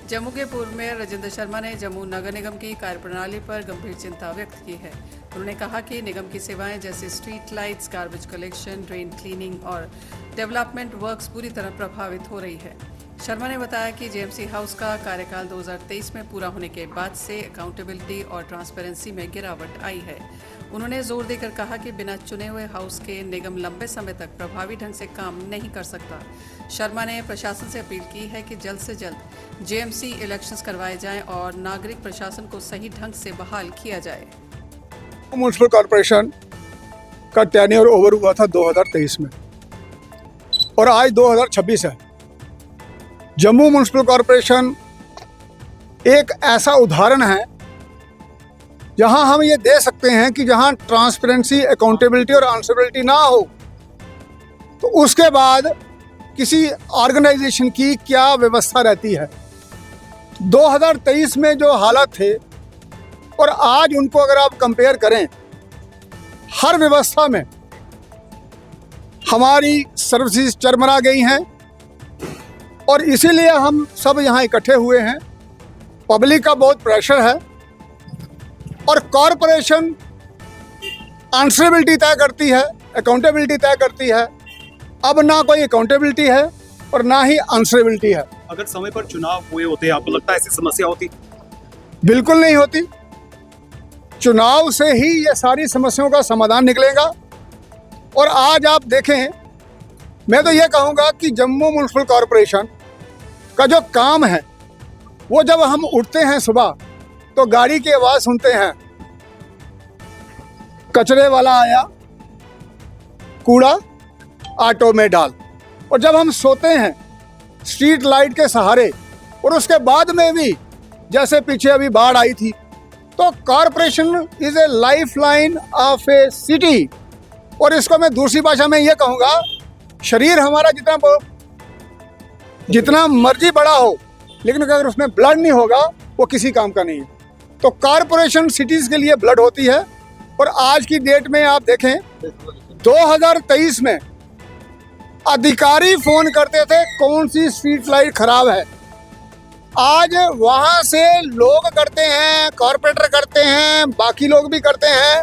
जम्मू के पूर्व मेयर राजेंद्र शर्मा ने जम्मू नगर निगम की कार्यप्रणाली पर गंभीर चिंता व्यक्त की है। उन्होंने कहा कि निगम की सेवाएं जैसे street lights, garbage collection, drain cleaning और डेवलपमेंट वर्क्स पूरी तरह प्रभावित हो रही है। शर्मा ने बताया कि जेएमसी हाउस का कार्यकाल 2023 में पूरा होने के बाद से अकाउंटेबिलिटी और ट्रांसपेरेंसी में गिरावट आई है। उन्होंने जोर देकर कहा कि बिना चुने हुए हाउस के निगम लंबे समय तक प्रभावी ढंग से काम नहीं कर सकता। शर्मा ने प्रशासन से अपील की है कि जल्द से जल्द जेएमसी इलेक्शंस करवाए जाएं और नागरिक प्रशासन को सही ढंग से बहाल किया जाए। म्युनिसिपल कॉरपोरेशन का टेन्योर ओवर हुआ था 2023 में और आज 2026 है। जम्मू म्युनिसिपल कॉरपोरेशन एक ऐसा उदाहरण है जहां हम ये दे सकते हैं कि जहां ट्रांसपेरेंसी, अकाउंटेबिलिटी और आंसरेबिलिटी ना हो तो उसके बाद किसी ऑर्गेनाइजेशन की क्या व्यवस्था रहती है। 2023 में जो हालात थे और आज उनको अगर आप कंपेयर करें, हर व्यवस्था में हमारी सर्विसेज चरमरा गई हैं और इसीलिए हम सब यहाँ इकट्ठे हुए हैं। पब्लिक का बहुत प्रेशर है और कॉरपोरेशन आंसरेबिलिटी तय करती है, अकाउंटेबिलिटी तय करती है। अब ना कोई अकाउंटेबिलिटी है और ना ही आंसरेबिलिटी है। अगर समय पर चुनाव हुए होते, आपको लगता है ऐसी समस्या होती? बिल्कुल नहीं होती। चुनाव से ही ये सारी समस्याओं का समाधान निकलेगा। और आज आप देखें, मैं तो ये कहूँगा कि जम्मू म्युनिसिपल कॉरपोरेशन का जो काम है वो जब हम उठते हैं सुबह तो गाड़ी की आवाज़ सुनते हैं, कचरे वाला आया, कूड़ा ऑटो में डाल। और जब हम सोते हैं स्ट्रीट लाइट के सहारे, और उसके बाद में भी जैसे पीछे अभी बाढ़ आई थी, तो corporation is a life line of A city. और इसको मैं दूसरी भाषा में ये कहूँगा, शरीर हमारा जितना मर्जी बड़ा हो, लेकिन अगर उसमें ब्लड नहीं होगा वो किसी काम का नहीं है। तो कॉरपोरेशन सिटीज़ के लिए ब्लड होती है। और आज की डेट में आप देखें, 2023 में अधिकारी फ़ोन करते थे कौन सी स्ट्रीट लाइट खराब है। आज वहाँ से लोग करते हैं, कॉरपोरेटर करते हैं, बाकी लोग भी करते हैं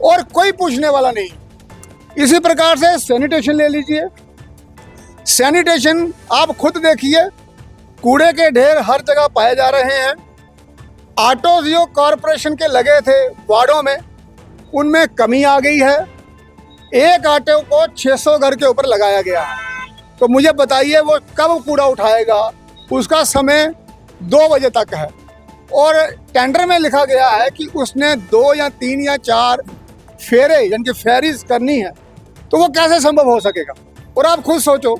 और कोई पूछने वाला नहीं। इसी प्रकार से सैनिटेशन ले लीजिए। सैनिटेशन आप खुद देखिए, कूड़े के ढेर हर जगह पाए जा रहे हैं। ऑटोज जो कॉरपोरेशन के लगे थे वार्डों में, उनमें कमी आ गई है। एक ऑटो को 600 घर के ऊपर लगाया गया है। तो मुझे बताइए वो कब कूड़ा उठाएगा? उसका समय 2 बजे तक है और टेंडर में लिखा गया है कि उसने 2 या 3 या 4 फेरे यानी कि फेरीज करनी है। तो वो कैसे संभव हो सकेगा? और आप खुद सोचो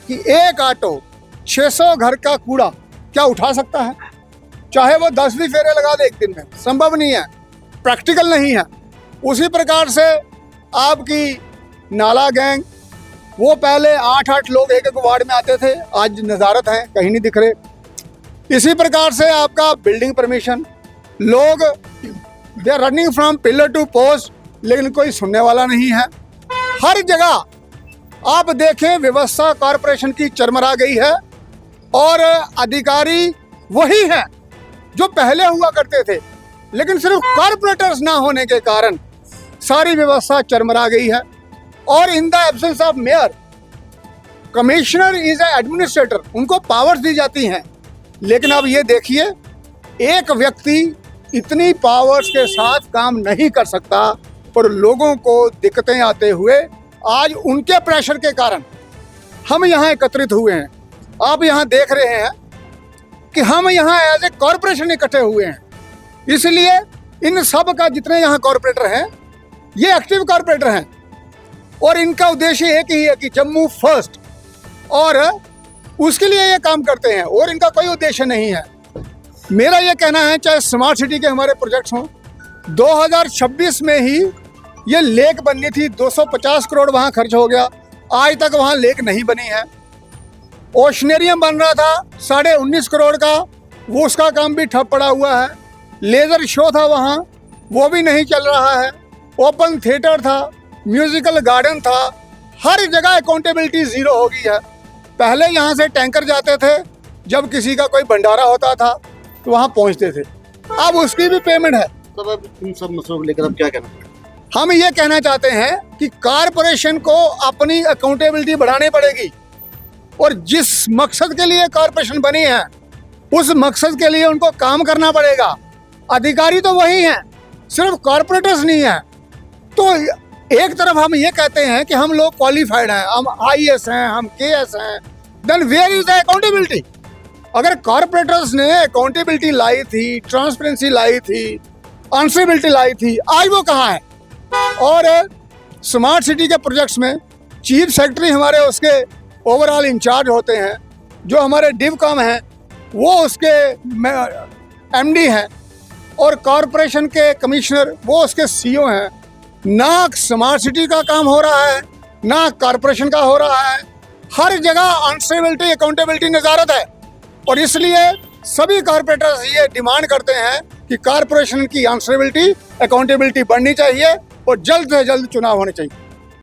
कि एक ऑटो 600 घर का कूड़ा क्या उठा सकता है? चाहे वो 10 भी फेरे लगा दे एक दिन में, संभव नहीं है, प्रैक्टिकल नहीं है। उसी प्रकार से आपकी नाला गैंग, वो पहले 8-8 लोग एक वार्ड में आते थे, आज नज़ारत हैं, कहीं नहीं दिख रहे। इसी प्रकार से आपका बिल्डिंग परमिशन, लोग they are running from pillar to post, लेकिन कोई सुनने वाला नहीं है। हर जगह आप देखें व्यवस्था कॉरपोरेशन की चरमरा गई है और अधिकारी वही हैं जो पहले हुआ करते थे, लेकिन सिर्फ कॉरपोरेटर्स ना होने के कारण सारी व्यवस्था चरमरा गई है। और in the absence of mayor, commissioner is a administrator, उनको पावर्स दी जाती हैं। लेकिन अब ये देखिए, एक व्यक्ति इतनी पावर्स के साथ काम नहीं कर सकता और लोगों को दिक्कतें आते हुए आज उनके प्रेशर के कारण हम यहाँ एकत्रित हुए हैं। आप यहाँ देख रहे हैं कि हम यहाँ एज ए कॉरपोरेशन इकट्ठे हुए हैं। इसलिए इन सब का जितने यहाँ कॉरपोरेटर हैं, ये एक्टिव कॉरपोरेटर हैं और इनका उद्देश्य एक ही है कि जम्मू फर्स्ट, और उसके लिए ये काम करते हैं और इनका कोई उद्देश्य नहीं है। मेरा ये कहना है, चाहे स्मार्ट सिटी के हमारे प्रोजेक्ट्स हों, 2026 में ही ये लेक बननी थी, 250 करोड़ वहाँ खर्च हो गया, आज तक वहाँ लेक नहीं बनी है। ओशनेरियम बन रहा था 19.5 करोड़ का, वो उसका काम भी ठप पड़ा हुआ है। लेज़र शो था वहाँ, वो भी नहीं चल रहा है। ओपन थिएटर था, म्यूजिकल गार्डन था, हर जगह अकाउंटेबिलिटी ज़ीरो हो गई है। पहले यहाँ से टैंकर जाते थे, जब किसी का कोई भंडारा होता था तो वहाँ पहुँचते थे, अब उसकी भी पेमेंट है। तब अब इन सब मसलों को लेकर अब क्या कहना? हम ये कहना चाहते हैं कि कारपोरेशन को अपनी अकाउंटेबिलिटी बढ़ानी पड़ेगी और जिस मकसद के लिए कारपोरेशन बनी है उस मकसद के लिए उनको काम करना पड़ेगा। अधिकारी तो वही हैं, सिर्फ कॉरपोरेटर्स नहीं हैं। तो एक तरफ हम ये कहते हैं कि हम लोग क्वालिफाइड हैं, हम IAS हैं, हम KS हैं, then where is the accountability? अगर कॉरपोरेटर्स ने अकाउंटेबिलिटी लाई थी, ट्रांसपेरेंसी लाई थी, आंसरेबिलिटी लाई थी, आज वो कहाँ है? और स्मार्ट सिटी के प्रोजेक्ट्स में चीफ सेक्रेटरी हमारे उसके ओवरऑल इंचार्ज होते हैं, जो हमारे डिवकॉम हैं वो उसके MD हैं, और कॉरपोरेशन के कमिश्नर वो उसके CEO हैं। ना स्मार्ट सिटी का काम हो रहा है, ना कॉरपोरेशन का हो रहा है। हर जगह आंसरेबिलिटी, अकाउंटेबिलिटी नज़ारत है, और इसलिए सभी कॉरपोरेटर्स ये डिमांड करते हैं कि कॉरपोरेशन की आंसरेबिलिटी, अकाउंटेबिलिटी बढ़नी चाहिए और जल्द से जल्द चुनाव होने चाहिए।